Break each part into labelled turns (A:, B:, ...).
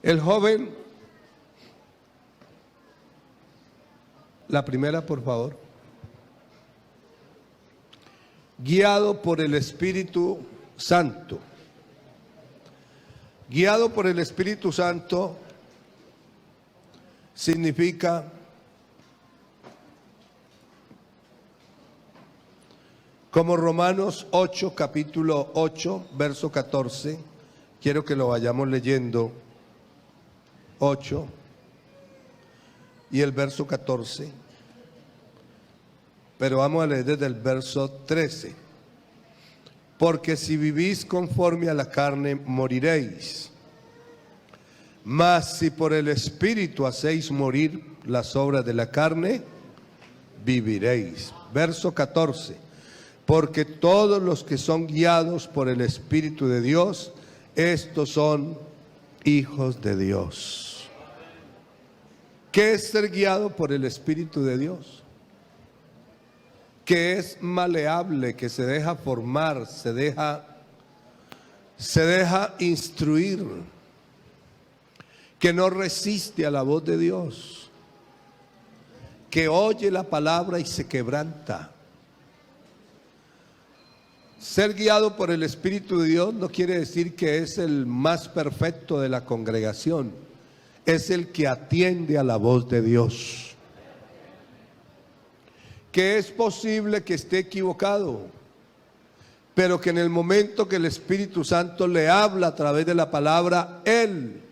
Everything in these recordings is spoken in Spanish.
A: El joven, la primera por favor, guiado por el Espíritu Santo. Guiado por el Espíritu Santo significa como Romanos 8, capítulo 8, verso 14, quiero que lo vayamos leyendo, 8 y el verso 14, pero vamos a leer desde el verso 13. Porque si vivís conforme a la carne, moriréis. Mas si por el Espíritu hacéis morir las obras de la carne, viviréis. Verso 14. Porque todos los que son guiados por el Espíritu de Dios, estos son hijos de Dios. ¿Qué es ser guiado por el Espíritu de Dios? Que es maleable, que se deja formar, se deja instruir, que no resiste a la voz de Dios, que oye la palabra y se quebranta. Ser guiado por el Espíritu de Dios no quiere decir que es el más perfecto de la congregación, es el que atiende a la voz de Dios. Que es posible que esté equivocado, pero que en el momento que el Espíritu Santo le habla a través de la palabra, él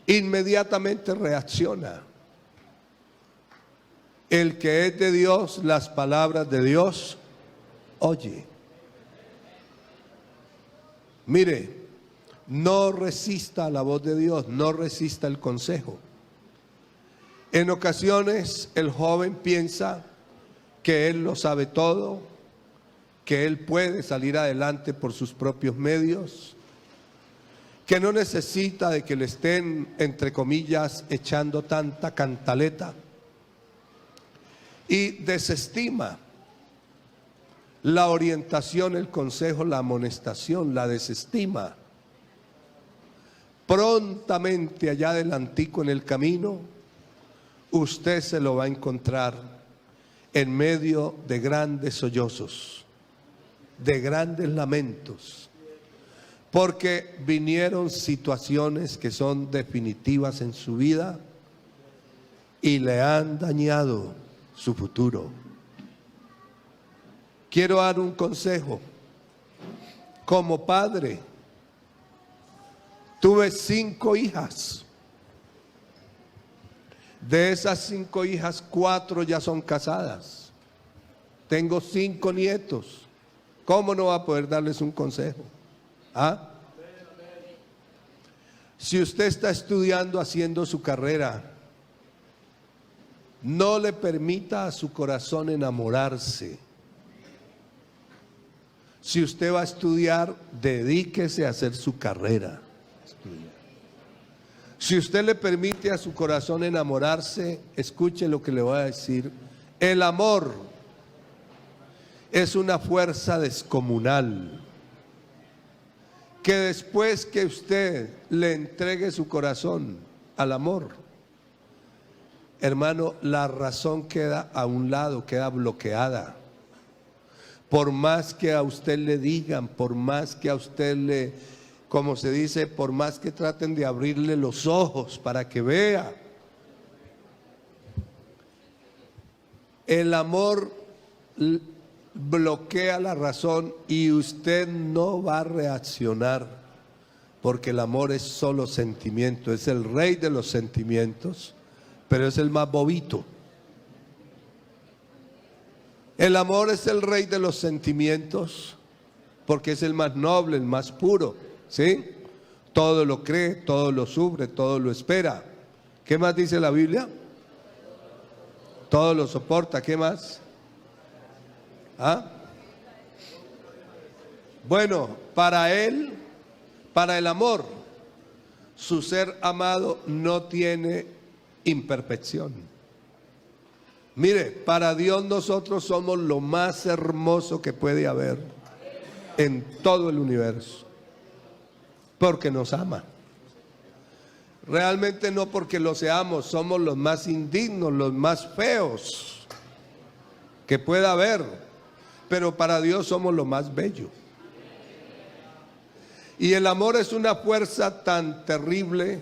A: inmediatamente reacciona. El que es de Dios, las palabras de Dios, oye. Mire, no resista a la voz de Dios, no resista el consejo. En ocasiones el joven piensa que él lo sabe todo, que él puede salir adelante por sus propios medios, que no necesita de que le estén, entre comillas, echando tanta cantaleta, y desestima la orientación, el consejo, la amonestación, la desestima. Prontamente allá adelantico en el camino, usted se lo va a encontrar en medio de grandes sollozos, de grandes lamentos, porque vinieron situaciones que son definitivas en su vida y le han dañado su futuro. Quiero dar un consejo. Como padre, tuve 5 hijas. De esas 5 hijas, 4 ya son casadas. Tengo 5 nietos. ¿Cómo no va a poder darles un consejo? ¿Ah? Si usted está estudiando, haciendo su carrera, no le permita a su corazón enamorarse. Si usted va a estudiar, dedíquese a hacer su carrera. Si usted le permite a su corazón enamorarse, escuche lo que le voy a decir. El amor es una fuerza descomunal, que después que usted le entregue su corazón al amor, hermano, la razón queda a un lado, queda bloqueada. Por más que a usted le digan, por más que a usted le, como se dice, por más que traten de abrirle los ojos para que vea, el amor bloquea la razón y usted no va a reaccionar, porque el amor es solo sentimiento, es el rey de los sentimientos, pero es el más bobito. El amor es el rey de los sentimientos porque es el más noble, el más puro, ¿sí? Todo lo cree, todo lo sufre, todo lo espera. ¿Qué más dice la Biblia? Todo lo soporta. ¿Qué más? ¿Ah? Bueno, para él, para el amor, su ser amado no tiene imperfección. Mire, para Dios nosotros somos lo más hermoso que puede haber en todo el universo. Porque nos ama. Realmente no porque lo seamos, somos los más indignos, los más feos que pueda haber, pero para Dios somos lo más bello. Y el amor es una fuerza tan terrible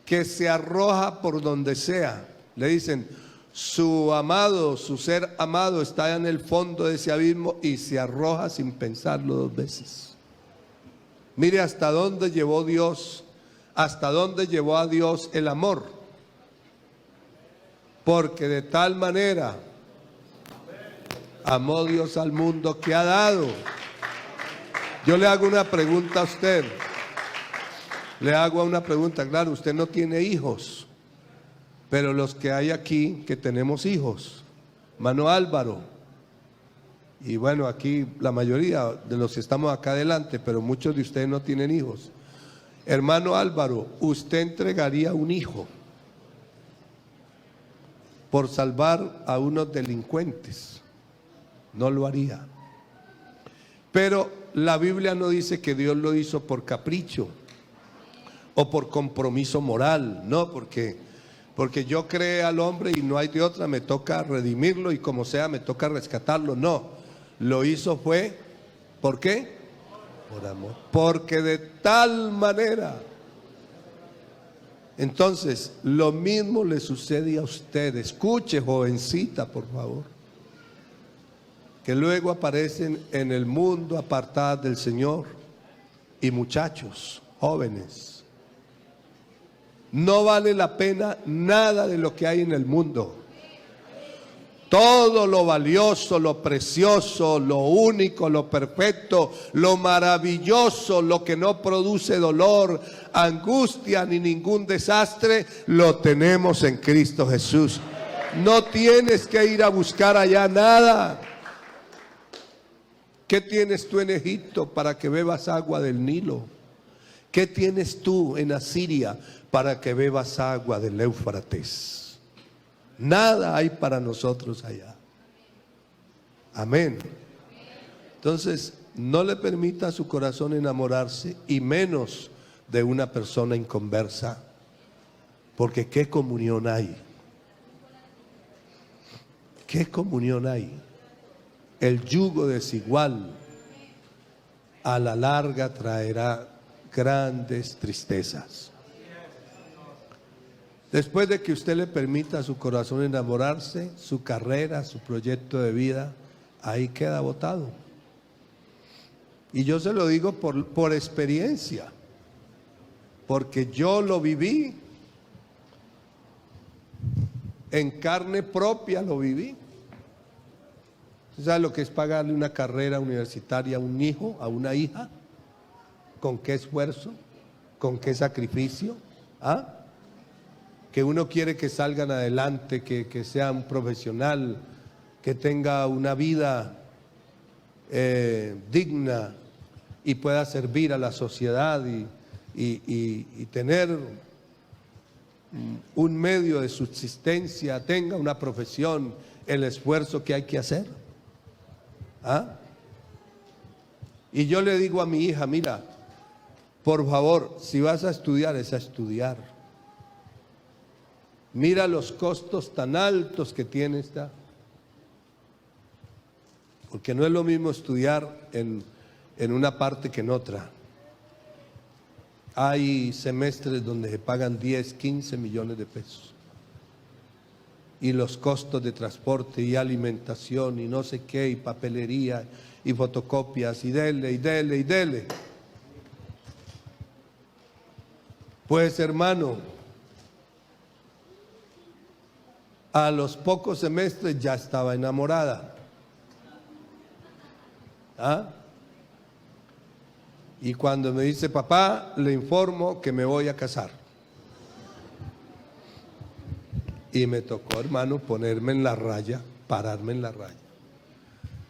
A: que se arroja por donde sea. Le dicen, su amado, su ser amado está en el fondo de ese abismo y se arroja sin pensarlo dos veces. Mire hasta dónde llevó Dios, hasta dónde llevó a Dios el amor. Porque de tal manera amó Dios al mundo que ha dado. Yo le hago una pregunta a usted. Le hago una pregunta. Claro, usted no tiene hijos, pero los que hay aquí que tenemos hijos, hermano Álvaro, y bueno, aquí la mayoría de los que estamos acá adelante, pero muchos de ustedes no tienen hijos. Hermano Álvaro, ¿usted entregaría un hijo por salvar a unos delincuentes? No lo haría. Pero la Biblia no dice que Dios lo hizo por capricho o por compromiso moral, no, porque yo creé al hombre y no hay de otra, me toca redimirlo y como sea me toca rescatarlo. No, lo hizo fue, ¿por qué? Por amor. Porque de tal manera. Entonces, lo mismo le sucede a usted. Escuche, jovencita, por favor, que luego aparecen en el mundo apartadas del Señor, y muchachos, jóvenes. No vale la pena nada de lo que hay en el mundo. Todo lo valioso, lo precioso, lo único, lo perfecto, lo maravilloso, lo que no produce dolor, angustia ni ningún desastre, lo tenemos en Cristo Jesús. No tienes que ir a buscar allá nada. ¿Qué tienes tú en Egipto para que bebas agua del Nilo? ¿Qué tienes tú en Asiria para que bebas agua del Éufrates? Nada hay para nosotros allá. Amén. Entonces, no le permita a su corazón enamorarse, y menos de una persona inconversa, porque ¿qué comunión hay? ¿Qué comunión hay? El yugo desigual a la larga traerá grandes tristezas. Después de que usted le permita a su corazón enamorarse, su carrera, su proyecto de vida, ahí queda botado. Y yo se lo digo por experiencia, porque yo lo viví, en carne propia lo viví. ¿Usted sabe lo que es pagarle una carrera universitaria a un hijo, a una hija? ¿Con qué esfuerzo? ¿Con qué sacrificio? ¿Ah? Que uno quiere que salgan adelante, que sea un profesional, que tenga una vida digna y pueda servir a la sociedad y tener un medio de subsistencia, tenga una profesión, el esfuerzo que hay que hacer. ¿Ah? Y yo le digo a mi hija, mira, por favor, si vas a estudiar, es a estudiar. Mira los costos tan altos que tiene esta, porque no es lo mismo estudiar en una parte que en otra. Hay semestres donde se pagan 10, 15 millones de pesos. Y los costos de transporte y alimentación y no sé qué, y papelería y fotocopias y dele, y dele, y dele. Pues hermano, a los pocos semestres ya estaba enamorada. ¿Ah? Y cuando me dice, papá, le informo que me voy a casar. Y me tocó, hermano, ponerme en la raya, pararme en la raya.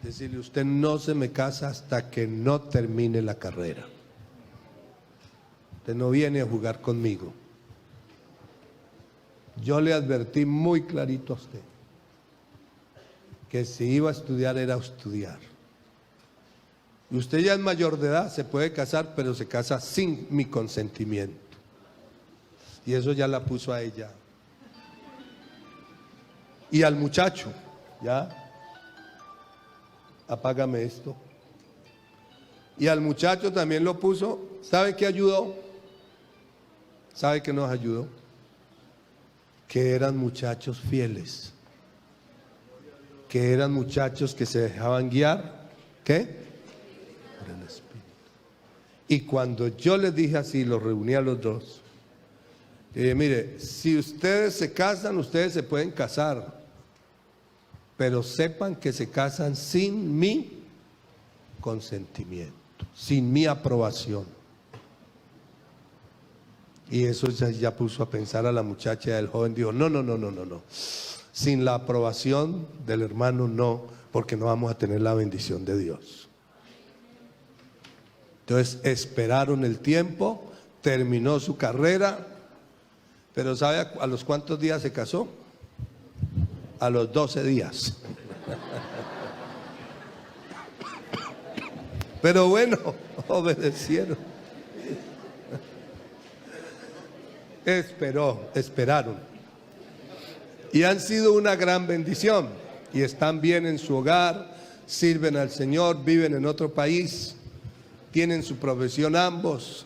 A: Decirle, usted no se me casa hasta que no termine la carrera. Usted no viene a jugar conmigo. Yo le advertí muy clarito a usted que si iba a estudiar era a estudiar. Usted ya es mayor de edad, se puede casar, pero se casa sin mi consentimiento. Y eso ya la puso a ella. Y al muchacho, ya, apágame esto. Y al muchacho también lo puso. ¿Sabe qué ayudó? ¿Sabe qué nos ayudó? Que eran muchachos fieles. Que eran muchachos que se dejaban guiar. ¿Qué? Por el Espíritu. Y cuando yo les dije así, los reuní a los dos. Mire, si ustedes se casan, ustedes se pueden casar. Pero sepan que se casan sin mi consentimiento, sin mi aprobación. Y eso ya puso a pensar a la muchacha. El joven dijo, no. Sin la aprobación del hermano no, porque no vamos a tener la bendición de Dios. Entonces esperaron el tiempo, terminó su carrera, pero ¿sabe a los cuántos días se casó? A los 12 días. Pero bueno, obedecieron. Esperaron. Y han sido una gran bendición. Y están bien en su hogar, sirven al Señor, viven en otro país, tienen su profesión ambos,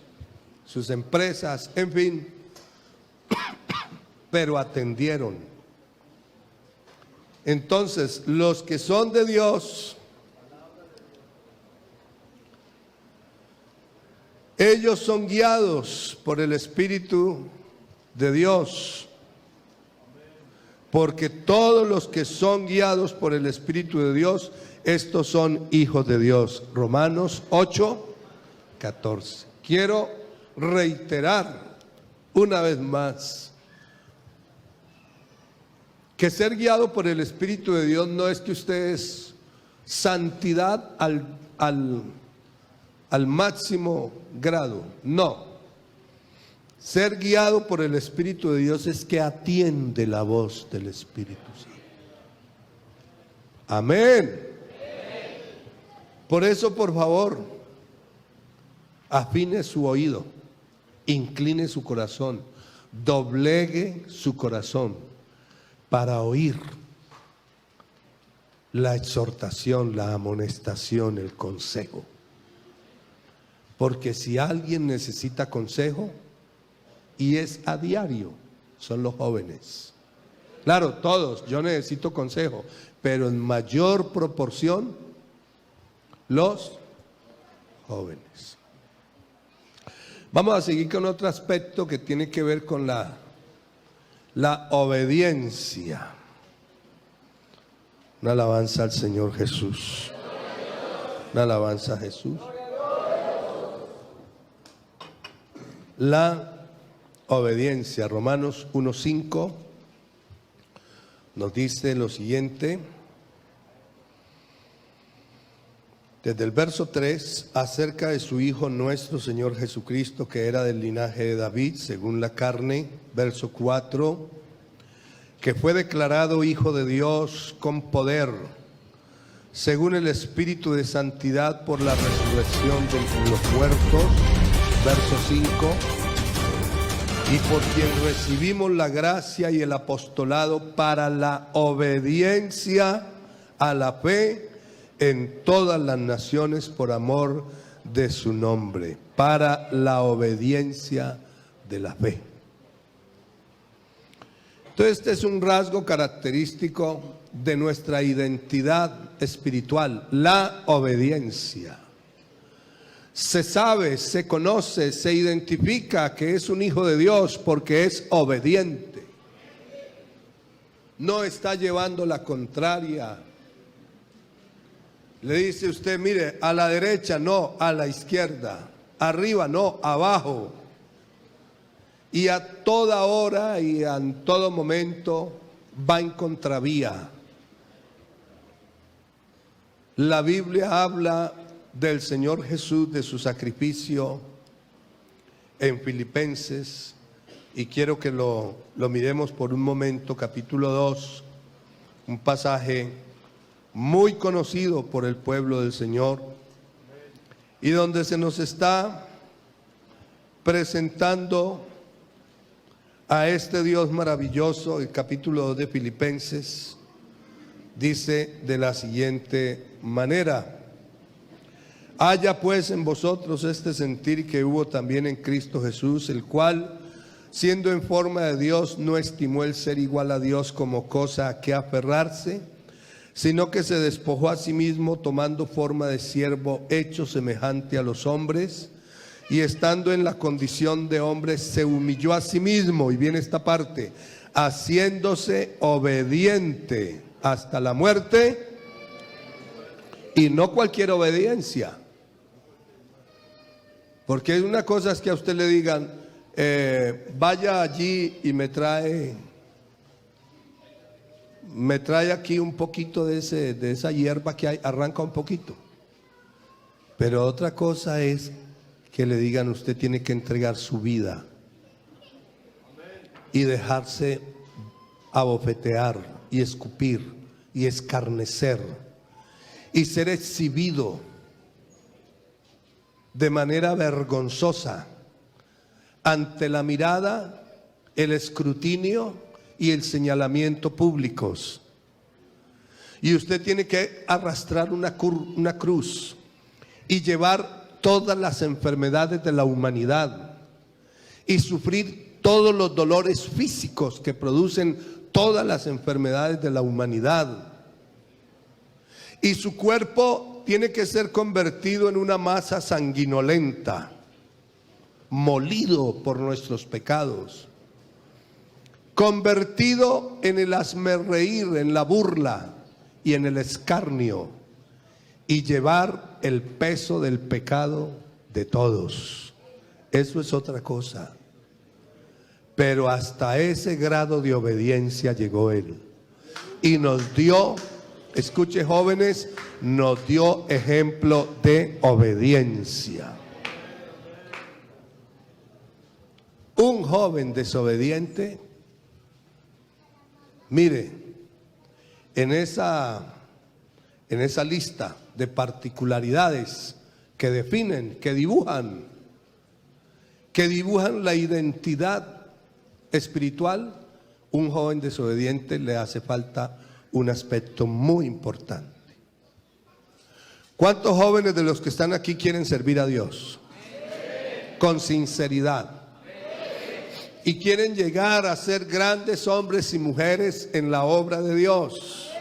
A: sus empresas, en fin. Pero atendieron. Entonces, los que son de Dios, ellos son guiados por el Espíritu de Dios, porque todos los que son guiados por el Espíritu de Dios, estos son hijos de Dios. Romanos 8:14. Quiero reiterar una vez más que ser guiado por el Espíritu de Dios no es que usted es santidad al máximo grado, no. Ser guiado por el Espíritu de Dios es que atiende la voz del Espíritu Santo. Amén. Por eso, por favor, afine su oído, incline su corazón, doblegue su corazón para oír la exhortación, la amonestación, el consejo. Porque si alguien necesita consejo, y es a diario, son los jóvenes. Claro, todos, yo necesito consejo, pero en mayor proporción los jóvenes. Vamos a seguir con otro aspecto que tiene que ver con la obediencia. Una alabanza al Señor Jesús. Una alabanza a Jesús. La obediencia. Romanos 1:5 nos dice lo siguiente. Desde el verso 3, acerca de su Hijo nuestro Señor Jesucristo, que era del linaje de David, según la carne. Verso 4, que fue declarado Hijo de Dios con poder, según el Espíritu de santidad, por la resurrección de los muertos. Verso 5, y por quien recibimos la gracia y el apostolado para la obediencia a la fe en todas las naciones por amor de su nombre, para la obediencia de la fe. Entonces, este es un rasgo característico de nuestra identidad espiritual, la obediencia. Se sabe, se conoce, se identifica que es un hijo de Dios porque es obediente. No está llevando la contraria. Le dice usted, mire, a la derecha, no, a la izquierda. Arriba, no, abajo. Y a toda hora y en todo momento va en contravía. La Biblia habla del Señor Jesús, de su sacrificio en Filipenses, y quiero que lo miremos por un momento, capítulo 2, un pasaje muy conocido por el pueblo del Señor, y donde se nos está presentando a este Dios maravilloso. El capítulo 2 de Filipenses dice de la siguiente manera: haya pues en vosotros este sentir que hubo también en Cristo Jesús, el cual, siendo en forma de Dios, no estimó el ser igual a Dios como cosa a que aferrarse, sino que se despojó a sí mismo, tomando forma de siervo, hecho semejante a los hombres, y estando en la condición de hombre, se humilló a sí mismo. Y viene esta parte: haciéndose obediente hasta la muerte, y no cualquier obediencia. Porque una cosa es que a usted le digan, vaya allí y me trae aquí un poquito de esa hierba que hay, arranca un poquito. Pero otra cosa es que le digan, usted tiene que entregar su vida y dejarse abofetear y escupir y escarnecer y ser exhibido de manera vergonzosa ante la mirada, el escrutinio y el señalamiento públicos. Y usted tiene que arrastrar una cruz y llevar todas las enfermedades de la humanidad y sufrir todos los dolores físicos que producen todas las enfermedades de la humanidad. Y su cuerpo tiene que ser convertido en una masa sanguinolenta, molido por nuestros pecados, convertido en el hazmerreír, en la burla y en el escarnio, y llevar el peso del pecado de todos. Eso es otra cosa. Pero hasta ese grado de obediencia llegó Él. Y nos dio, escuche jóvenes, nos dio ejemplo de obediencia. Un joven desobediente, mire, en esa lista de particularidades que definen, que dibujan la identidad espiritual, un joven desobediente le hace falta un aspecto muy importante. ¿Cuántos jóvenes de los que están aquí quieren servir a Dios? Con sinceridad. Y quieren llegar a ser grandes hombres y mujeres en la obra de Dios.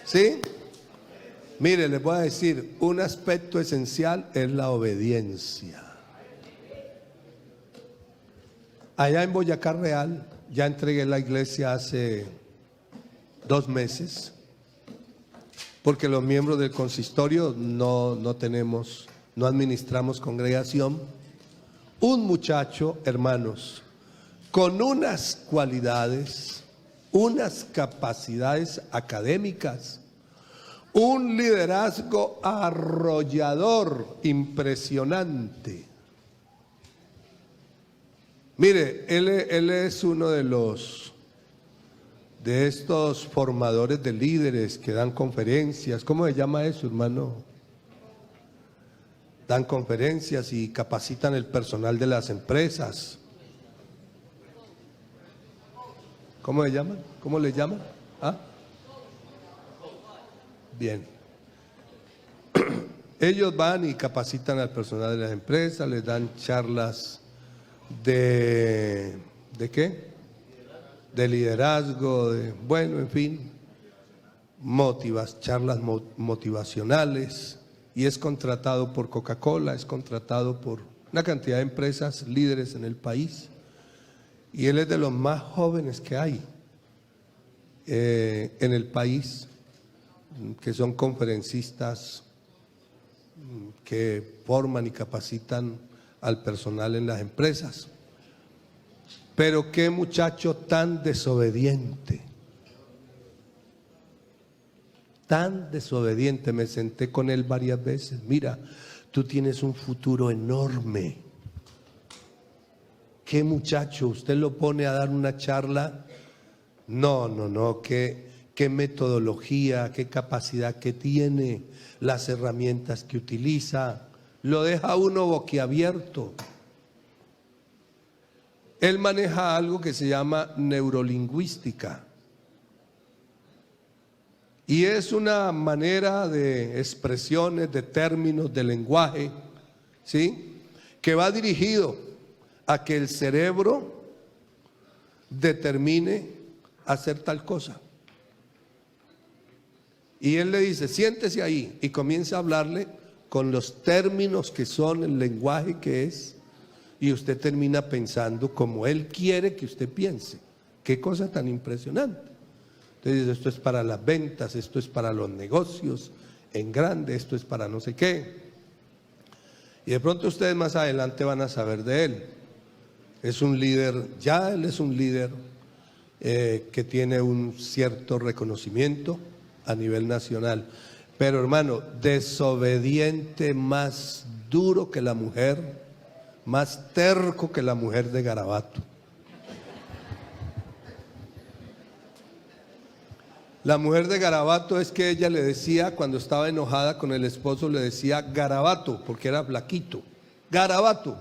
A: ¿Sí? Mire, les voy a decir, un aspecto esencial es la obediencia. Allá en Boyacá Real, ya entregué la iglesia hace 2 meses, porque los miembros del consistorio no administramos congregación. Un muchacho, hermanos, con unas cualidades, unas capacidades académicas, un liderazgo arrollador, impresionante. Mire, él es uno de estos formadores de líderes que dan conferencias. ¿Cómo se llama eso, hermano? Dan conferencias y capacitan el personal de las empresas. ¿Cómo le llaman? ¿Cómo le llaman? ¿Ah? Bien. Ellos van y capacitan al personal de las empresas, les dan charlas ¿de qué? De liderazgo, bueno, en fin, charlas motivacionales, y es contratado por Coca-Cola, es contratado por una cantidad de empresas líderes en el país, y él es de los más jóvenes que hay en el país, que son conferencistas que forman y capacitan al personal en las empresas. Pero qué muchacho tan desobediente, tan desobediente. Me senté con él varias veces. Mira, tú tienes un futuro enorme. Qué muchacho, usted lo pone a dar una charla. No, qué metodología, qué capacidad que tiene, las herramientas que utiliza. lo deja a uno boquiabierto. Él maneja algo que se llama neurolingüística. Y es una manera de expresiones, de términos, de lenguaje, ¿sí?, que va dirigido a que el cerebro determine hacer tal cosa. Y él le dice, siéntese ahí, y comienza a hablarle con los términos que son el lenguaje que es, y usted termina pensando como él quiere que usted piense. Qué cosa tan impresionante. Entonces, esto es para las ventas, esto es para los negocios en grande, esto es para no sé qué. Y de pronto ustedes más adelante van a saber de él. Es un líder, ya él es un líder que tiene un cierto reconocimiento a nivel nacional. Pero hermano, desobediente, más duro que la mujer, más terco que la mujer de Garabato. La mujer de Garabato es que ella le decía, cuando estaba enojada con el esposo, le decía Garabato, porque era flaquito, Garabato.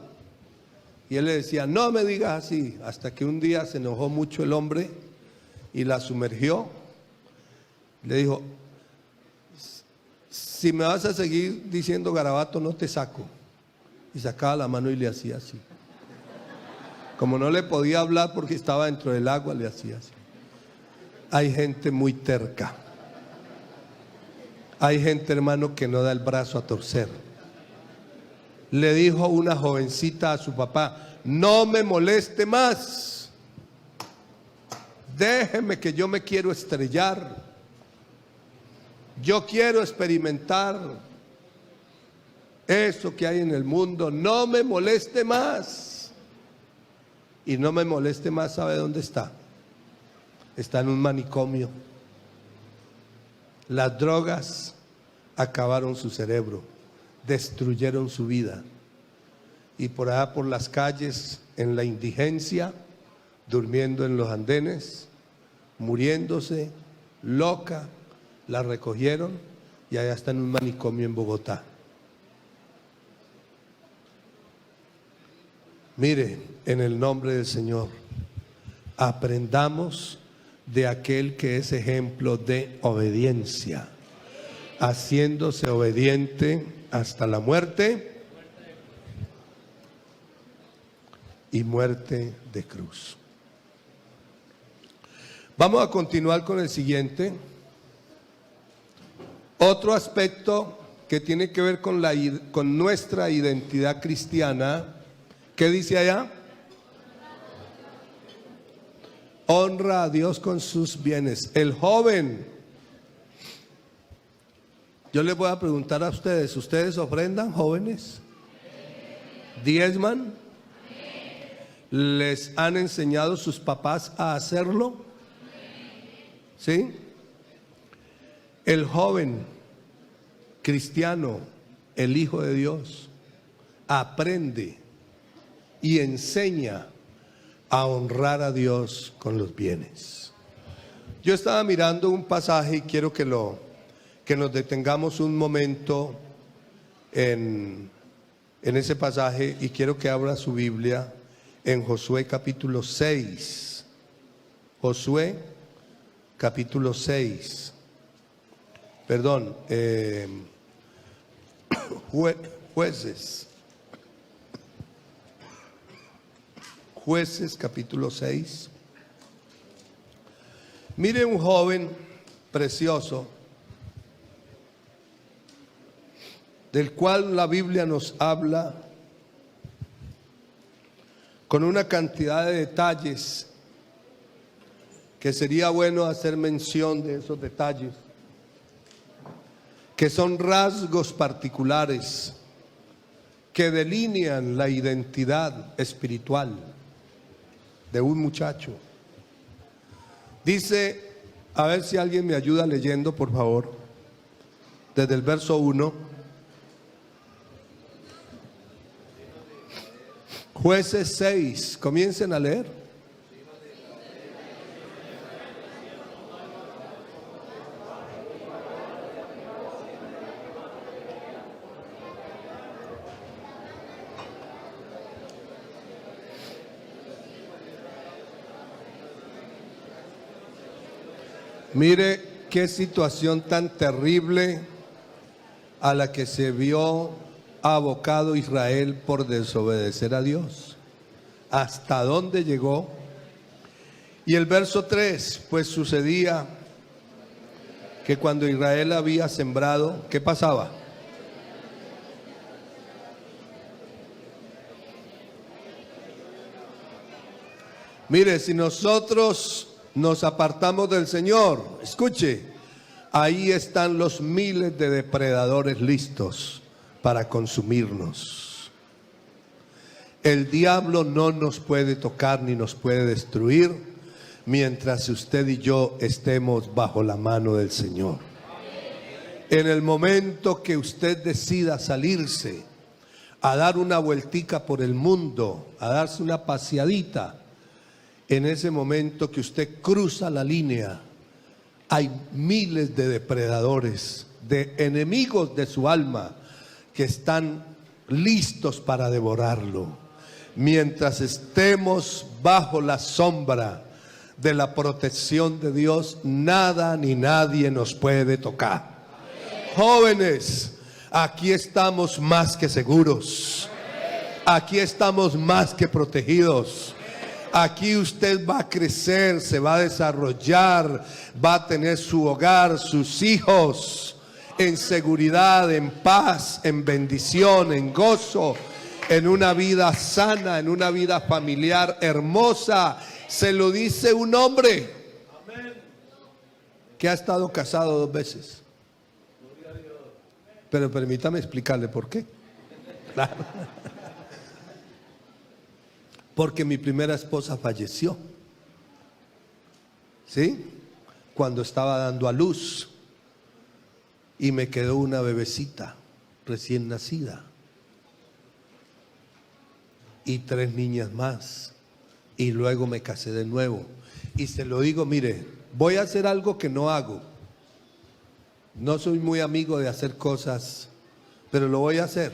A: Y él le decía, no me digas así, hasta que un día se enojó mucho el hombre y la sumergió. Le dijo, si me vas a seguir diciendo Garabato, no te saco. Y sacaba la mano y le hacía así. Como no le podía hablar porque estaba dentro del agua, le hacía así. Hay gente muy terca. Hay gente, hermano, que no da el brazo a torcer. Le dijo una jovencita a su papá, no me moleste más. Déjeme que yo me quiero estrellar. Yo quiero experimentar eso que hay en el mundo. No me moleste más. Y no me moleste más, ¿sabe dónde está? Está en un manicomio. Las drogas acabaron su cerebro, destruyeron su vida. Y por allá por las calles, en la indigencia, durmiendo en los andenes, muriéndose, loca, la recogieron y allá está en un manicomio en Bogotá. Mire, en el nombre del Señor, aprendamos de aquel que es ejemplo de obediencia, haciéndose obediente hasta la muerte y muerte de cruz. Vamos a continuar con el siguiente. Otro aspecto que tiene que ver con nuestra identidad cristiana. ¿Qué dice allá? Honra a Dios con sus bienes. El joven. Yo les voy a preguntar a ustedes, ¿ustedes ofrendan, jóvenes? ¿Diezman? ¿Les han enseñado sus papás a hacerlo? ¿Sí? El joven cristiano, el Hijo de Dios, aprende y enseña a honrar a Dios con los bienes. Yo estaba mirando un pasaje y quiero que nos detengamos un momento en ese pasaje, y quiero que abra su Biblia en Josué capítulo 6. Josué capítulo 6. Perdón, Jueces capítulo 6. Mire, un joven precioso, del cual la Biblia nos habla con una cantidad de detalles que sería bueno hacer mención de esos detalles, que son rasgos particulares que delinean la identidad espiritual de un muchacho. Dice, a ver si alguien me ayuda leyendo, por favor, desde el verso 1. Jueces 6, comiencen a leer. Mire qué situación tan terrible a la que se vio abocado Israel por desobedecer a Dios. ¿Hasta dónde llegó? Y el verso 3, pues sucedía que cuando Israel había sembrado, ¿qué pasaba? Mire, si nosotros nos apartamos del Señor, escuche, ahí están los miles de depredadores listos para consumirnos. El diablo no nos puede tocar ni nos puede destruir mientras usted y yo estemos bajo la mano del Señor. En el momento que usted decida salirse a dar una vueltica por el mundo, a darse una paseadita, en ese momento que usted cruza la línea, hay miles de depredadores, de enemigos de su alma, que están listos para devorarlo. Mientras estemos bajo la sombra de la protección de Dios, nada ni nadie nos puede tocar. Jóvenes, aquí estamos más que seguros. Aquí estamos más que protegidos. Aquí usted va a crecer, se va a desarrollar, va a tener su hogar, sus hijos, en seguridad, en paz, en bendición, en gozo, en una vida sana, en una vida familiar hermosa. Se lo dice un hombre que ha estado casado 2 veces. Pero permítame explicarle por qué. Claro. Porque mi primera esposa falleció, ¿sí? Cuando estaba dando a luz, y me quedó una bebecita recién nacida y 3 niñas más, y luego me casé de nuevo. Y se lo digo, mire, voy a hacer algo que no hago. No soy muy amigo de hacer cosas, pero lo voy a hacer.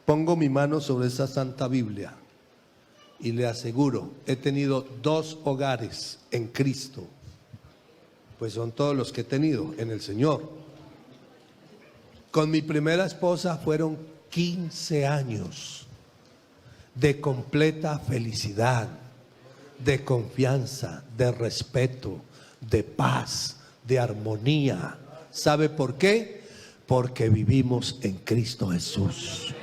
A: Pongo mi mano sobre esa Santa Biblia y le aseguro, he tenido 2 hogares en Cristo, pues son todos los que he tenido en el Señor. Con mi primera esposa fueron 15 años de completa felicidad, de confianza, de respeto, de paz, de armonía. ¿Sabe por qué? Porque vivimos en Cristo Jesús.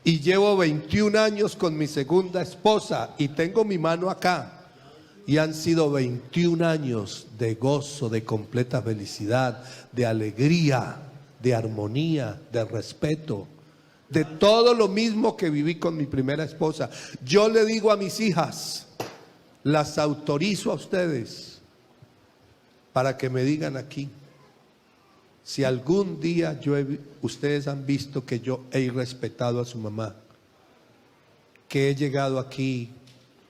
A: Y llevo 21 años con mi segunda esposa y tengo mi mano acá. Y han sido 21 años de gozo, de completa felicidad, de alegría, de armonía, de respeto, de todo lo mismo que viví con mi primera esposa. Yo le digo a mis hijas, las autorizo a ustedes para que me digan aquí, si algún día ustedes han visto que yo he irrespetado a su mamá, que he llegado aquí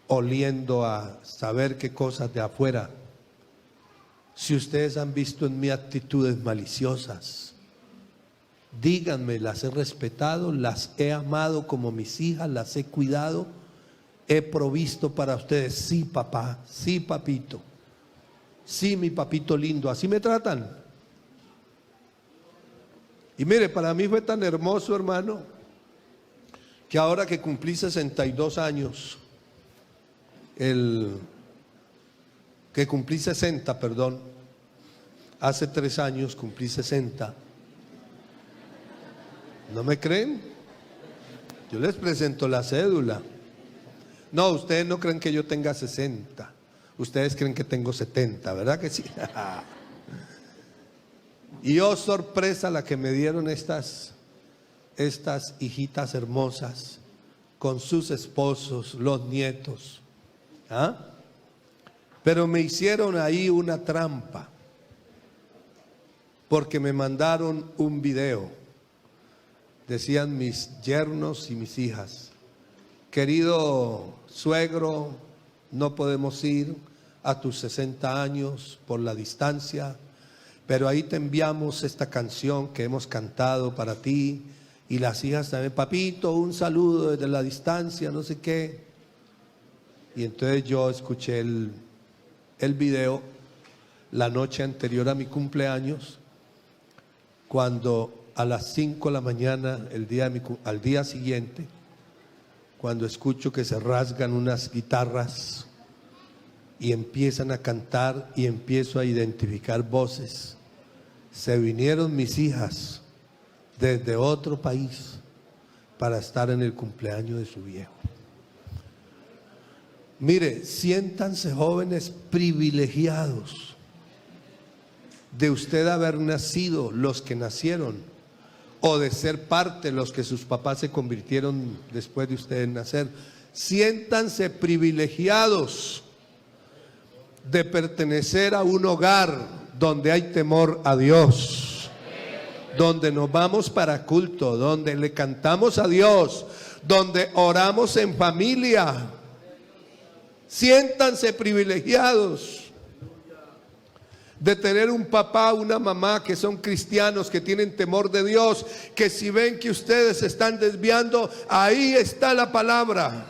A: oliendo a saber qué cosas de afuera, si ustedes han visto en mí actitudes maliciosas, díganme, las he respetado, las he amado como mis hijas, las he cuidado, he provisto para ustedes. Sí, papá, sí, papito, sí, mi papito lindo, así me tratan. Y mire, para mí fue tan hermoso, hermano, que ahora que cumplí 62 años, que cumplí 60, perdón, hace 3 años cumplí 60. ¿No me creen? Yo les presento la cédula. No, ustedes no creen que yo tenga 60. Ustedes creen que tengo 70, ¿verdad que sí? Y oh, sorpresa la que me dieron estas hijitas hermosas con sus esposos, los nietos. ¿Ah? Pero me hicieron ahí una trampa, porque me mandaron un video. Decían mis yernos y mis hijas: querido suegro, no podemos ir a tus 60 años por la distancia, pero ahí te enviamos esta canción que hemos cantado para ti. Y las hijas también: papito, un saludo desde la distancia, no sé qué. Y entonces yo escuché el video la noche anterior a mi cumpleaños, cuando a las 5 de la mañana, al día siguiente, cuando escucho que se rasgan unas guitarras y empiezan a cantar y empiezo a identificar voces, se vinieron mis hijas desde otro país para estar en el cumpleaños de su viejo. Mire, siéntanse jóvenes privilegiados de usted haber nacido, los que nacieron, o de ser parte, los que sus papás se convirtieron después de ustedes nacer. Siéntanse privilegiados de pertenecer a un hogar donde hay temor a Dios, donde nos vamos para culto, donde le cantamos a Dios, donde oramos en familia. Siéntanse privilegiados de tener un papá, una mamá que son cristianos, que tienen temor de Dios, que si ven que ustedes se están desviando, ahí está la palabra.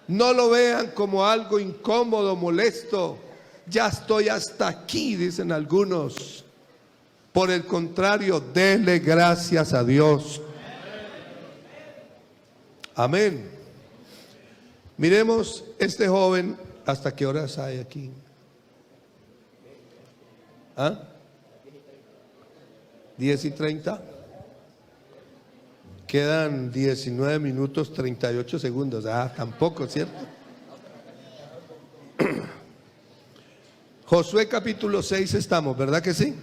A: No lo vean como algo incómodo, molesto. Ya estoy hasta aquí, dicen algunos. Por el contrario, denle gracias a Dios. Amén. Miremos este joven, ¿hasta qué horas hay aquí? ¿Ah? 10:30. Quedan 19 minutos 38 segundos. Tampoco, ¿cierto? Josué capítulo 6 estamos, ¿verdad que sí?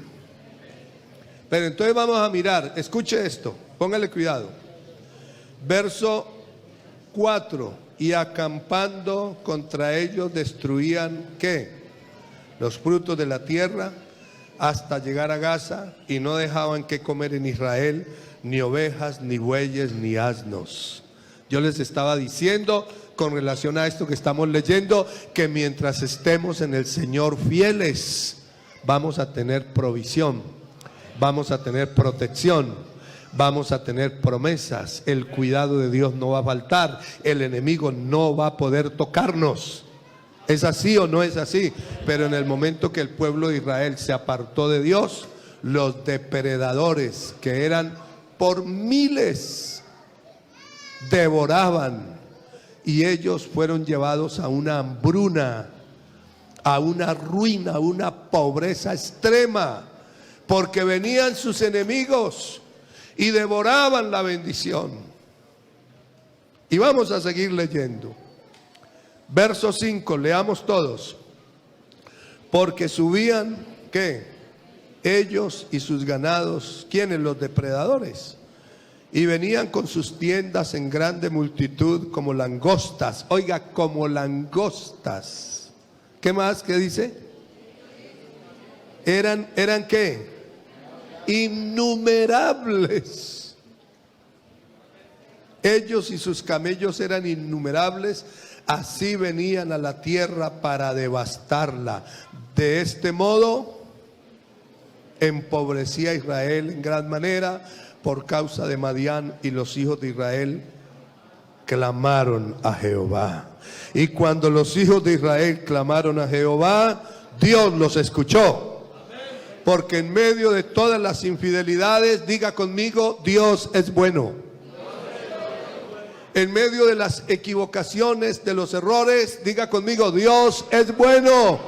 A: Pero entonces vamos a mirar, escuche esto, póngale cuidado. Verso 4, y acampando contra ellos destruían, ¿qué? Los frutos de la tierra hasta llegar a Gaza, y no dejaban que comer en Israel, ni ovejas, ni bueyes, ni asnos. Yo les estaba diciendo con relación a esto que estamos leyendo, que mientras estemos en el Señor fieles, vamos a tener provisión, vamos a tener protección, vamos a tener promesas. El cuidado de Dios no va a faltar, el enemigo no va a poder tocarnos. ¿Es así o no es así? Pero en el momento que el pueblo de Israel se apartó de Dios, los depredadores, que eran por miles, devoraban, y ellos fueron llevados a una hambruna, a una ruina, a una pobreza extrema, porque venían sus enemigos y devoraban la bendición. Y vamos a seguir leyendo. Verso 5, leamos todos. Porque subían, ¿qué? Ellos y sus ganados, ¿quiénes? Los depredadores. Y venían con sus tiendas en grande multitud como langostas. Oiga, como langostas. ¿Qué más? ¿Qué dice? ¿Eran qué? Innumerables. Ellos y sus camellos eran innumerables. Así venían a la tierra para devastarla. De este modo empobrecía a Israel en gran manera por causa de Madián, y los hijos de Israel clamaron a Jehová. Y cuando los hijos de Israel clamaron a Jehová, Dios los escuchó. Porque en medio de todas las infidelidades, diga conmigo, Dios es bueno. En medio de las equivocaciones, de los errores, diga conmigo, Dios es bueno.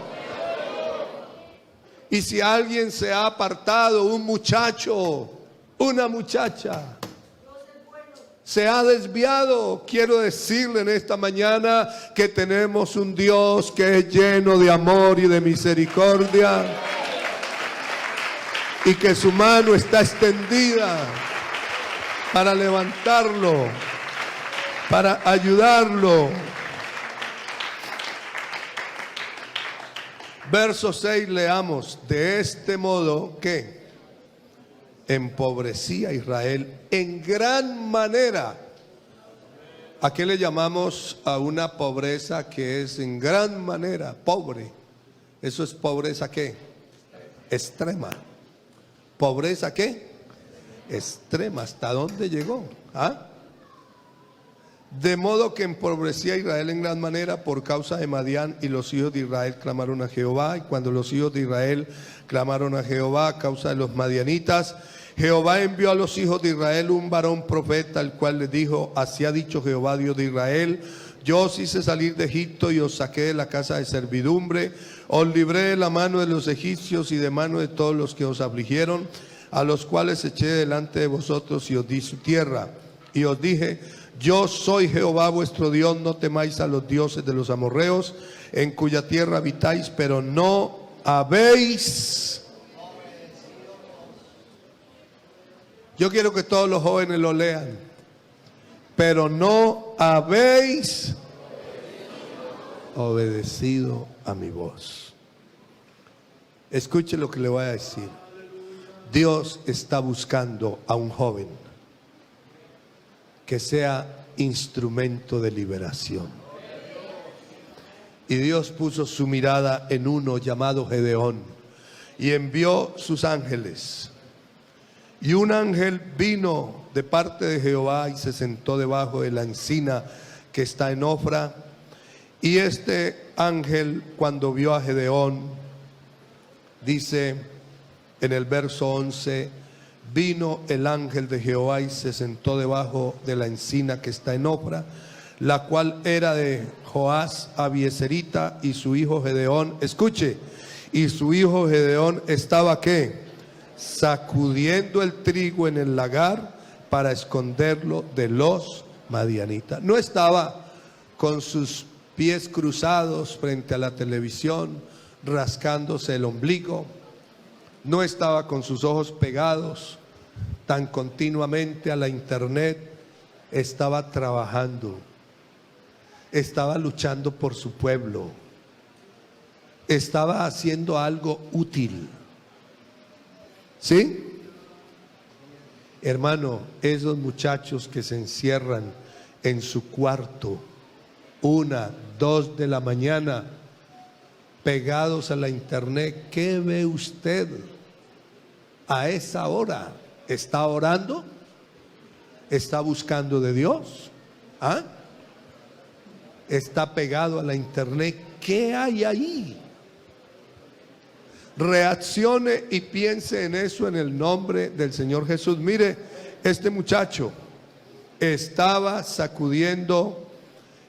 A: Y si alguien se ha apartado, un muchacho, una muchacha, se ha desviado, quiero decirle en esta mañana que tenemos un Dios que es lleno de amor y de misericordia, y que su mano está extendida para levantarlo, para ayudarlo. Verso 6 leamos. De este modo, ¿qué? Empobrecía a Israel en gran manera. ¿A qué le llamamos a una pobreza que es en gran manera pobre? Eso es pobreza, ¿qué? Extrema. ¿Pobreza qué? Extrema. ¿Hasta dónde llegó? ¿Ah? De modo que empobrecía a Israel en gran manera por causa de Madián, y los hijos de Israel clamaron a Jehová. Y cuando los hijos de Israel clamaron a Jehová a causa de los madianitas, Jehová envió a los hijos de Israel un varón profeta, el cual les dijo: así ha dicho Jehová, Dios de Israel: yo os hice salir de Egipto y os saqué de la casa de servidumbre, os libré de la mano de los egipcios y de mano de todos los que os afligieron, a los cuales eché delante de vosotros y os di su tierra. Y os dije: yo soy Jehová vuestro Dios, no temáis a los dioses de los amorreos, en cuya tierra habitáis, pero no habéis. Yo quiero que todos los jóvenes lo lean. Pero no habéis obedecido a mi voz. Escuche lo que le voy a decir. Dios está buscando a un joven que sea instrumento de liberación. Y Dios puso su mirada en uno llamado Gedeón y envió sus ángeles. Y un ángel vino de parte de Jehová y se sentó debajo de la encina que está en Ofra. Y este ángel, cuando vio a Gedeón, dice en el verso 11: vino el ángel de Jehová y se sentó debajo de la encina que está en Ofra, la cual era de Joás Abieserita, y su hijo Gedeón, escuche, y su hijo Gedeón estaba ¿qué? Sacudiendo el trigo en el lagar para esconderlo de los madianitas. No estaba con sus pies cruzados frente a la televisión, rascándose el ombligo. No estaba con sus ojos pegados tan continuamente a la internet. Estaba trabajando, estaba luchando por su pueblo, estaba haciendo algo útil. ¿Sí? Hermano, esos muchachos que se encierran en su cuarto 1, 2 de la mañana pegados a la internet, ¿qué ve usted a esa hora? ¿Está orando? ¿Está buscando de Dios? ¿Ah? ¿Está pegado a la internet? ¿Qué hay ahí? Reaccione y piense en eso en el nombre del Señor Jesús. Mire, este muchacho estaba sacudiendo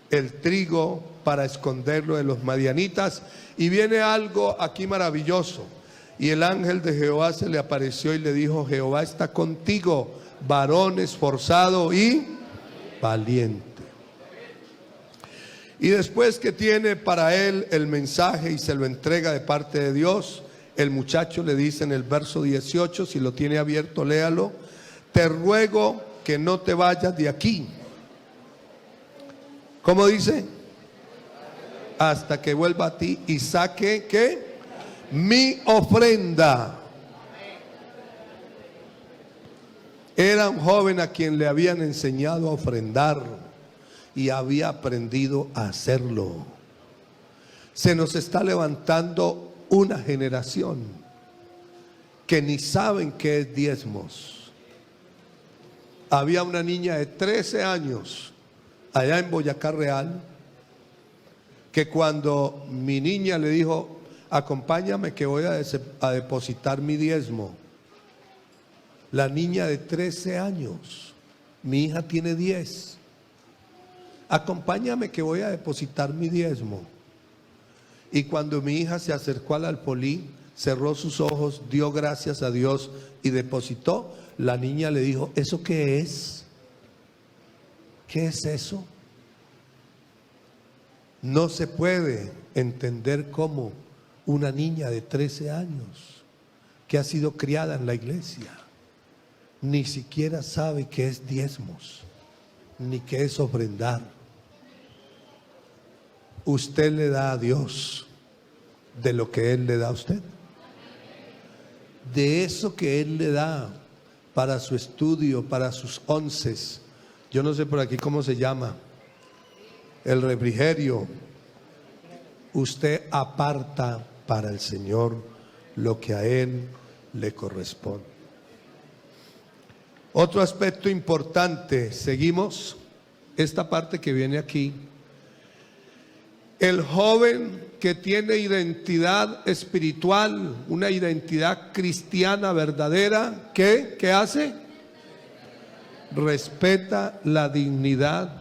A: el trigo para esconderlo de los madianitas, y viene algo aquí maravilloso. Y el ángel de Jehová se le apareció y le dijo: Jehová está contigo, varón esforzado y valiente. Y después que tiene para él el mensaje y se lo entrega de parte de Dios, el muchacho le dice en el verso 18, si lo tiene abierto, léalo: te ruego que no te vayas de aquí. ¿Cómo dice? Hasta que vuelva a ti y saque ¿qué? Mi ofrenda. Era un joven a quien le habían enseñado a ofrendar y había aprendido a hacerlo. Se nos está levantando una generación que ni saben qué es diezmos. Había una niña de 13 años allá en Boyacá Real, que cuando mi niña le dijo: acompáñame que voy a depositar mi diezmo. La niña de 13 años, mi hija tiene 10. Acompáñame que voy a depositar mi diezmo. Y cuando mi hija se acercó al alfolí, cerró sus ojos, dio gracias a Dios y depositó, la niña le dijo: ¿eso qué es? ¿Qué es eso? No se puede entender cómo una niña de 13 años que ha sido criada en la iglesia ni siquiera sabe qué es diezmos, ni qué es ofrendar. Usted le da a Dios de lo que Él le da a usted, de eso que Él le da para su estudio, para sus onces. Yo no sé por aquí cómo se llama, el refrigerio. Usted aparta para el Señor lo que a Él le corresponde. Otro aspecto importante, seguimos. esta parte que viene aquí. El joven que tiene identidad espiritual, una identidad cristiana verdadera, ¿qué hace? Respeta la dignidad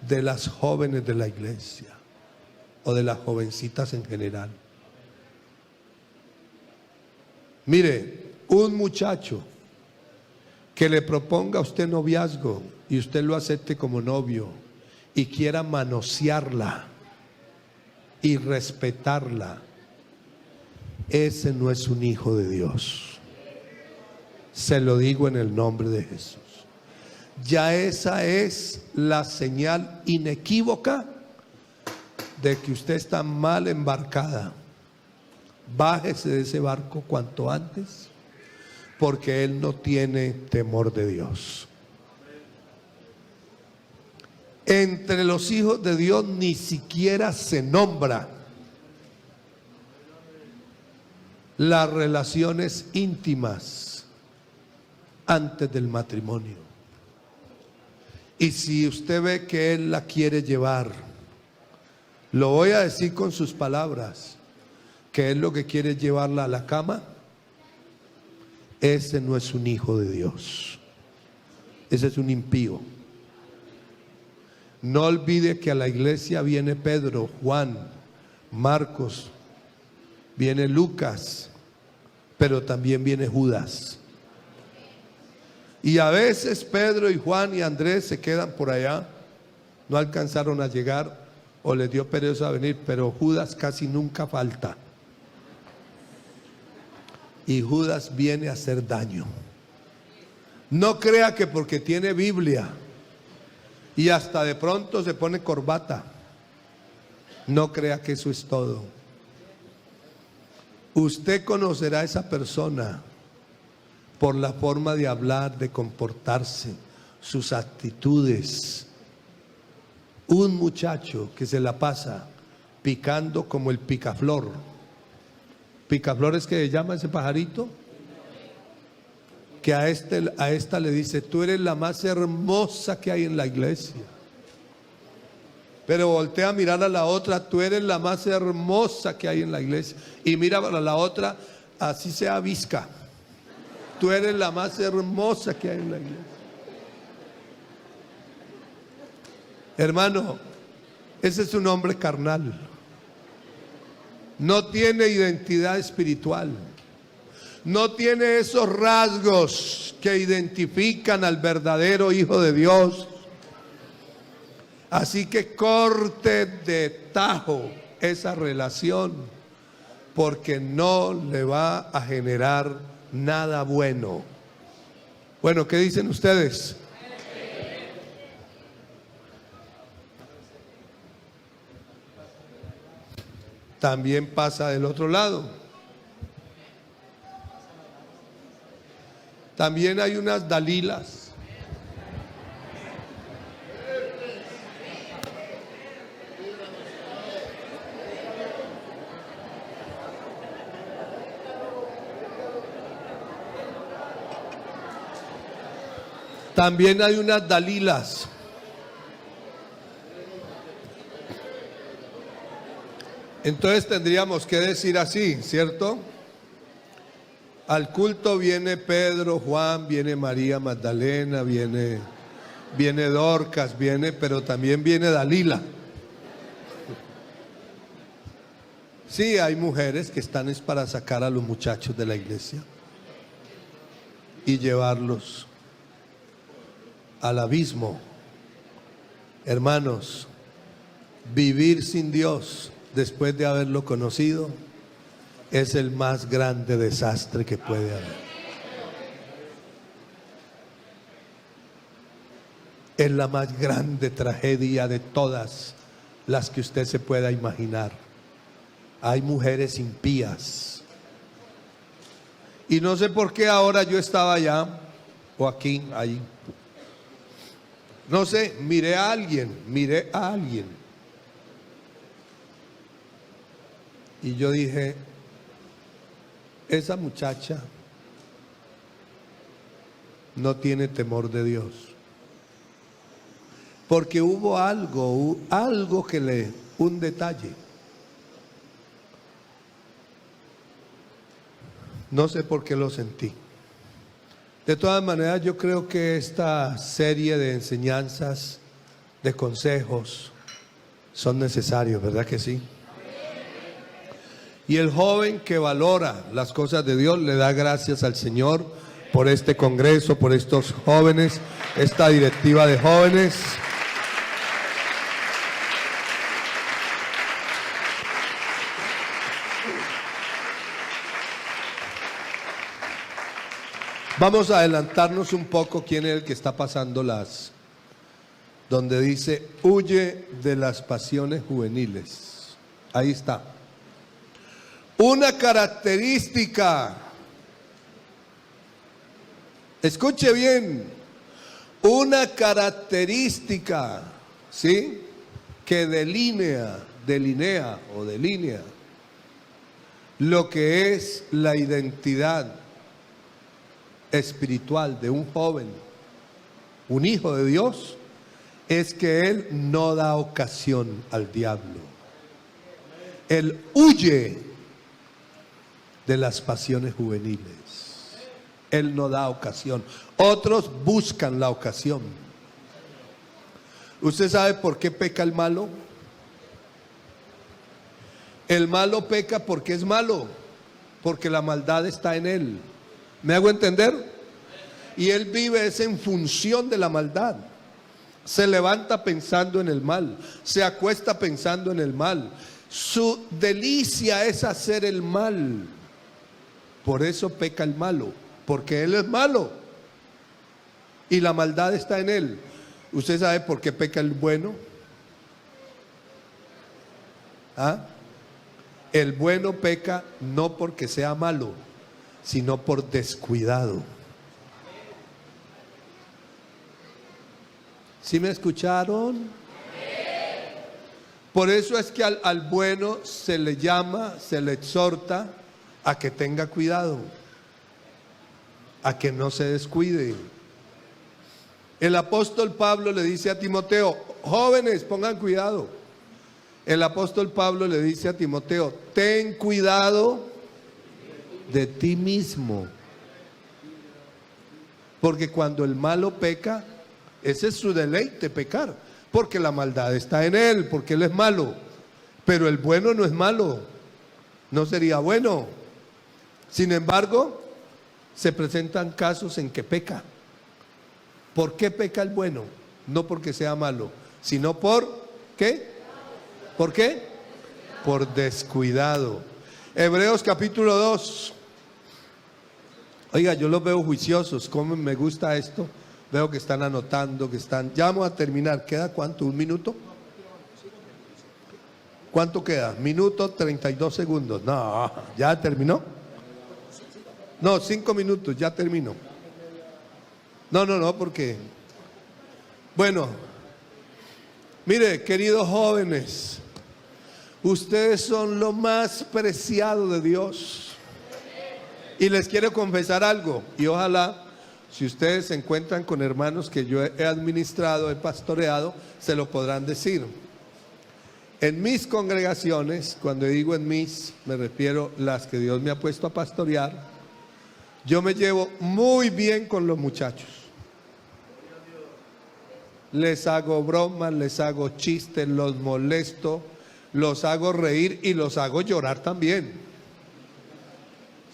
A: de las jóvenes de la iglesia o de las jovencitas en general. Mire, un muchacho que le proponga a usted noviazgo y usted lo acepte como novio y quiera manosearla y respetarla, ese no es un hijo de Dios. Se lo digo en el nombre de Jesús. Ya esa es la señal inequívoca de que usted está mal embarcada. Bájese de ese barco cuanto antes, porque él no tiene temor de Dios. Entre los hijos de Dios ni siquiera se nombra las relaciones íntimas antes del matrimonio. Y si usted ve que él la quiere llevar, lo voy a decir con sus palabras, que él lo que quiere es llevarla a la cama, ese no es un hijo de Dios, ese es un impío. No olvide que a la iglesia viene Pedro, Juan, Marcos, viene Lucas, pero también viene Judas. Y a veces Pedro y Juan y Andrés se quedan por allá, no alcanzaron a llegar o les dio pereza a venir, pero Judas casi nunca falta. Y Judas viene a hacer daño. No crea que porque tiene Biblia y hasta de pronto se pone corbata, no crea que eso es todo. Usted conocerá a esa persona por la forma de hablar, de comportarse, sus actitudes. Un muchacho que se la pasa picando como el picaflor. ¿Picaflor es que se llama ese pajarito? Que a esta le dice: tú eres la más hermosa que hay en la iglesia. Pero voltea a mirar a la otra: tú eres la más hermosa que hay en la iglesia. Y mira a la otra, así sea visca: tú eres la más hermosa que hay en la iglesia. Hermano, ese es un hombre carnal. No tiene identidad espiritual. No tiene esos rasgos que identifican al verdadero Hijo de Dios. Así que corte de tajo esa relación, porque no le va a generar nada bueno. Bueno, ¿qué dicen ustedes? También pasa del otro lado. También hay unas Dalilas. También hay unas Dalilas. Entonces tendríamos que decir así, ¿cierto? Al culto viene Pedro, Juan, viene María Magdalena, viene Dorcas, pero también viene Dalila. Sí, hay mujeres que están es para sacar a los muchachos de la iglesia y llevarlos al abismo. Hermanos, vivir sin Dios después de haberlo conocido es el más grande desastre que puede haber. Es la más grande tragedia de todas las que usted se pueda imaginar. Hay mujeres impías. Y no sé por qué ahora yo estaba allá o aquí, ahí. No sé, miré a alguien. Y yo dije: esa muchacha no tiene temor de Dios. Porque hubo algo un detalle. No sé por qué lo sentí. De todas maneras, yo creo que esta serie de enseñanzas, de consejos, son necesarios, ¿verdad que sí? Y el joven que valora las cosas de Dios le da gracias al Señor por este congreso, por estos jóvenes, esta directiva de jóvenes. Vamos a adelantarnos un poco quién es el que está pasando donde dice, huye de las pasiones juveniles. Ahí está. Una característica, escuche bien, una característica, ¿sí?, que delinea lo que es la identidad espiritual de un joven, un hijo de Dios, es que él no da ocasión al diablo. Él huye de las pasiones juveniles. Él no da ocasión. Otros buscan la ocasión. ¿Usted sabe por qué peca el malo? El malo peca porque es malo, porque la maldad está en él. ¿Me hago entender? Y él vive es en función de la maldad. Se levanta pensando en el mal, se acuesta pensando en el mal. Su delicia es hacer el mal. Por eso peca el malo, porque él es malo y la maldad está en él. ¿Usted sabe por qué peca el bueno? ¿Ah? El bueno peca no porque sea malo, sino por descuidado. ¿Sí me escucharon? Por eso es que al bueno se le llama, se le exhorta a que tenga cuidado, a que no se descuide. El apóstol Pablo le dice a Timoteo, jóvenes, pongan cuidado. El apóstol Pablo le dice a Timoteo, ten cuidado de ti mismo. Porque cuando el malo peca, ese es su deleite, pecar. Porque la maldad está en él, porque él es malo. Pero el bueno no es malo, no sería bueno. Sin embargo, se presentan casos en que peca. ¿Por qué peca el bueno? No porque sea malo, sino por ¿qué? ¿Por qué? Por descuidado. Hebreos capítulo 2. Oiga, yo los veo juiciosos, cómo me gusta esto. Veo que están anotando, que están... Ya vamos a terminar. ¿Queda cuánto? ¿Un minuto? ¿Cuánto queda? Minuto 32 segundos. No, ¿ya terminó? No, 5 minutos, ya terminó. No, porque... Bueno, mire, queridos jóvenes, ustedes son lo más preciado de Dios. Y les quiero confesar algo, y ojalá, si ustedes se encuentran con hermanos que yo he administrado, he pastoreado, se lo podrán decir. En mis congregaciones, cuando digo en mis, me refiero a las que Dios me ha puesto a pastorear, yo me llevo muy bien con los muchachos. Les hago bromas, les hago chistes, los molesto, los hago reír y los hago llorar también.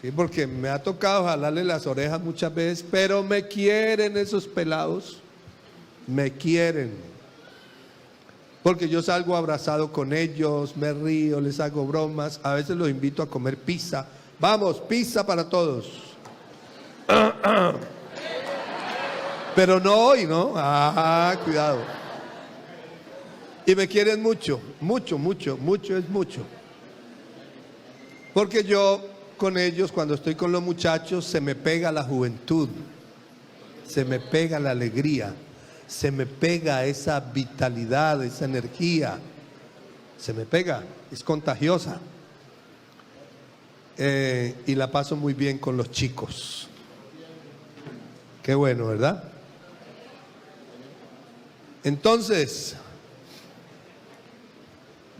A: Sí, porque me ha tocado jalarle las orejas muchas veces, pero me quieren esos pelados, me quieren. Porque yo salgo abrazado con ellos, me río, les hago bromas, a veces los invito a comer pizza. Vamos, pizza para todos. Pero no hoy, ¿no? Cuidado. Y me quieren mucho, mucho es mucho. Porque yo con ellos, cuando estoy con los muchachos, se me pega la juventud, se me pega la alegría, se me pega esa vitalidad, esa energía, se me pega, es contagiosa. Y la paso muy bien con los chicos. Qué bueno, ¿verdad? Entonces,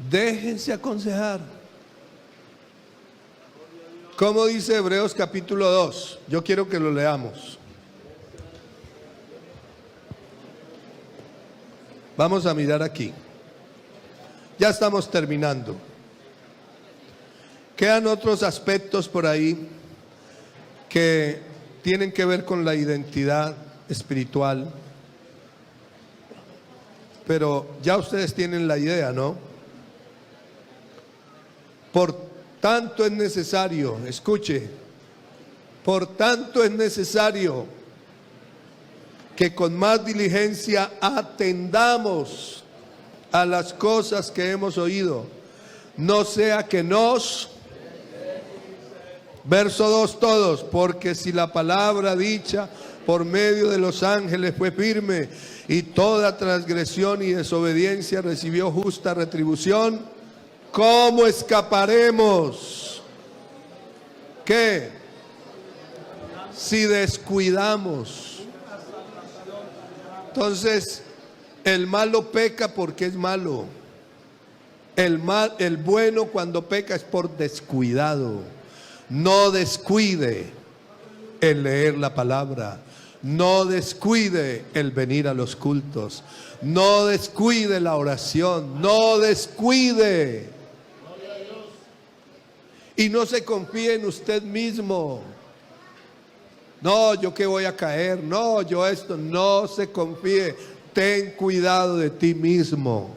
A: déjense aconsejar. ¿Cómo dice Hebreos capítulo 2? Yo quiero que lo leamos. Vamos a mirar aquí. Ya estamos terminando. Quedan otros aspectos por ahí que tienen que ver con la identidad espiritual. Pero ya ustedes tienen la idea, ¿no? Por tanto es necesario, escuche, por tanto es necesario que con más diligencia atendamos a las cosas que hemos oído, no sea que nos... Verso 2 todos, porque si la palabra dicha por medio de los ángeles fue firme y toda transgresión y desobediencia recibió justa retribución, ¿cómo escaparemos? ¿Qué? Si descuidamos. Entonces, el malo peca porque es malo. El bueno cuando peca es por descuidado. No descuide el leer la palabra. No descuide el venir a los cultos. No descuide la oración. No descuide. Y no se confíe en usted mismo. No, yo que voy a caer. No, yo esto. No se confíe. Ten cuidado de ti mismo.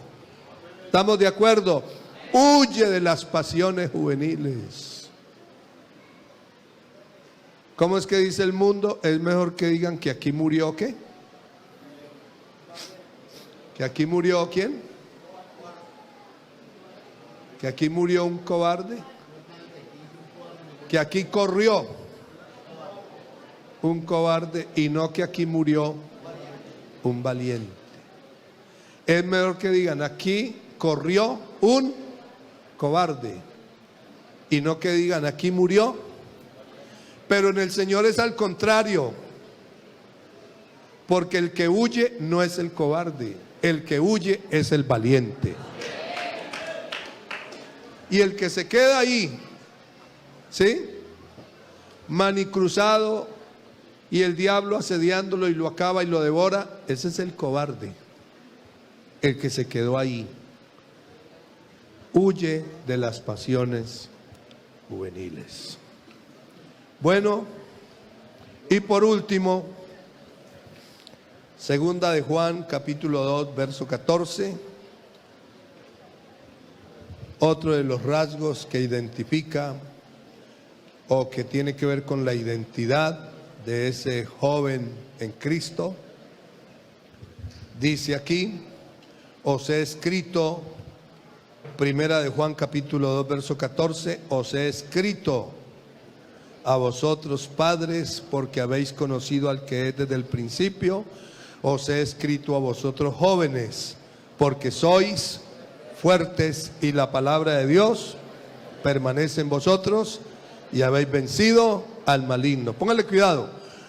A: ¿Estamos de acuerdo? Huye de las pasiones juveniles. ¿Cómo es que dice el mundo? Es mejor que digan que aquí murió ¿qué? ¿Que aquí murió quién? ¿Que aquí murió un cobarde? ¿Que aquí corrió un cobarde y no que aquí murió un valiente? Es mejor que digan aquí corrió un cobarde y no que digan aquí murió. Pero en el Señor es al contrario, porque el que huye no es el cobarde, el que huye es el valiente. Y el que se queda ahí, ¿sí? Manicruzado y el diablo asediándolo y lo acaba y lo devora, ese es el cobarde, el que se quedó ahí. Huye de las pasiones juveniles. Bueno, y por último, segunda de Juan, capítulo 2, verso 14. Otro de los rasgos que identifica o que tiene que ver con la identidad de ese joven en Cristo. Dice aquí, os he escrito, primera de Juan, capítulo 2, verso 14, os he escrito a vosotros padres, porque habéis conocido al que es desde el principio. Os he escrito a vosotros jóvenes, porque sois fuertes y la palabra de Dios permanece en vosotros y habéis vencido al maligno. Póngale cuidado,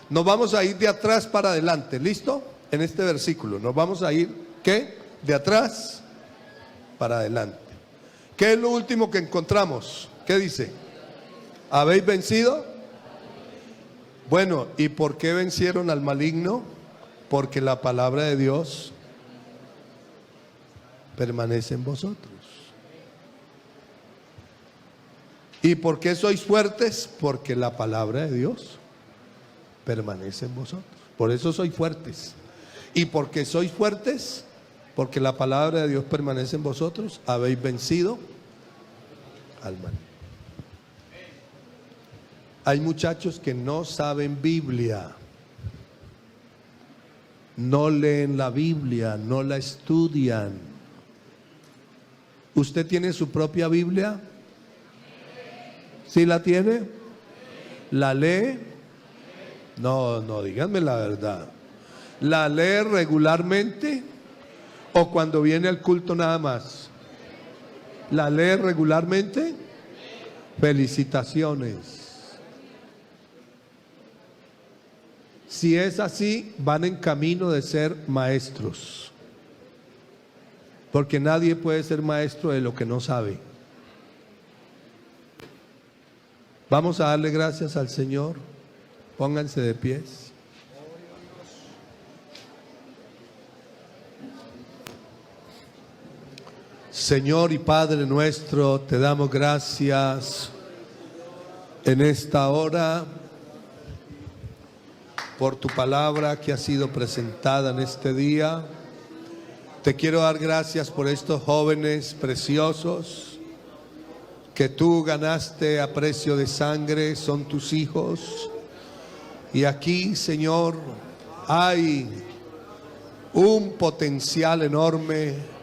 A: nos vamos a ir de atrás para adelante, ¿listo? En este versículo, nos vamos a ir, ¿qué? De atrás para adelante. ¿Qué es lo último que encontramos? ¿Qué dice? ¿Habéis vencido? Bueno, ¿y por qué vencieron al maligno? Porque la palabra de Dios permanece en vosotros. ¿Y por qué sois fuertes? Porque la palabra de Dios permanece en vosotros. Por eso sois fuertes. ¿Y por qué sois fuertes? Porque la palabra de Dios permanece en vosotros. Habéis vencido al maligno. Hay muchachos que no saben Biblia, no leen la Biblia, no la estudian. ¿Usted tiene su propia Biblia? ¿Sí la tiene? ¿La lee? No, díganme la verdad. ¿La lee regularmente o cuando viene al culto nada más? ¿La lee regularmente? Felicitaciones. Si es así, van en camino de ser maestros. Porque nadie puede ser maestro de lo que no sabe. Vamos a darle gracias al Señor. Pónganse de pies. Señor y Padre nuestro, te damos gracias en esta hora por tu palabra que ha sido presentada en este día. Te quiero dar gracias por estos jóvenes preciosos que tú ganaste a precio de sangre, son tus hijos. Y aquí, Señor, hay un potencial enorme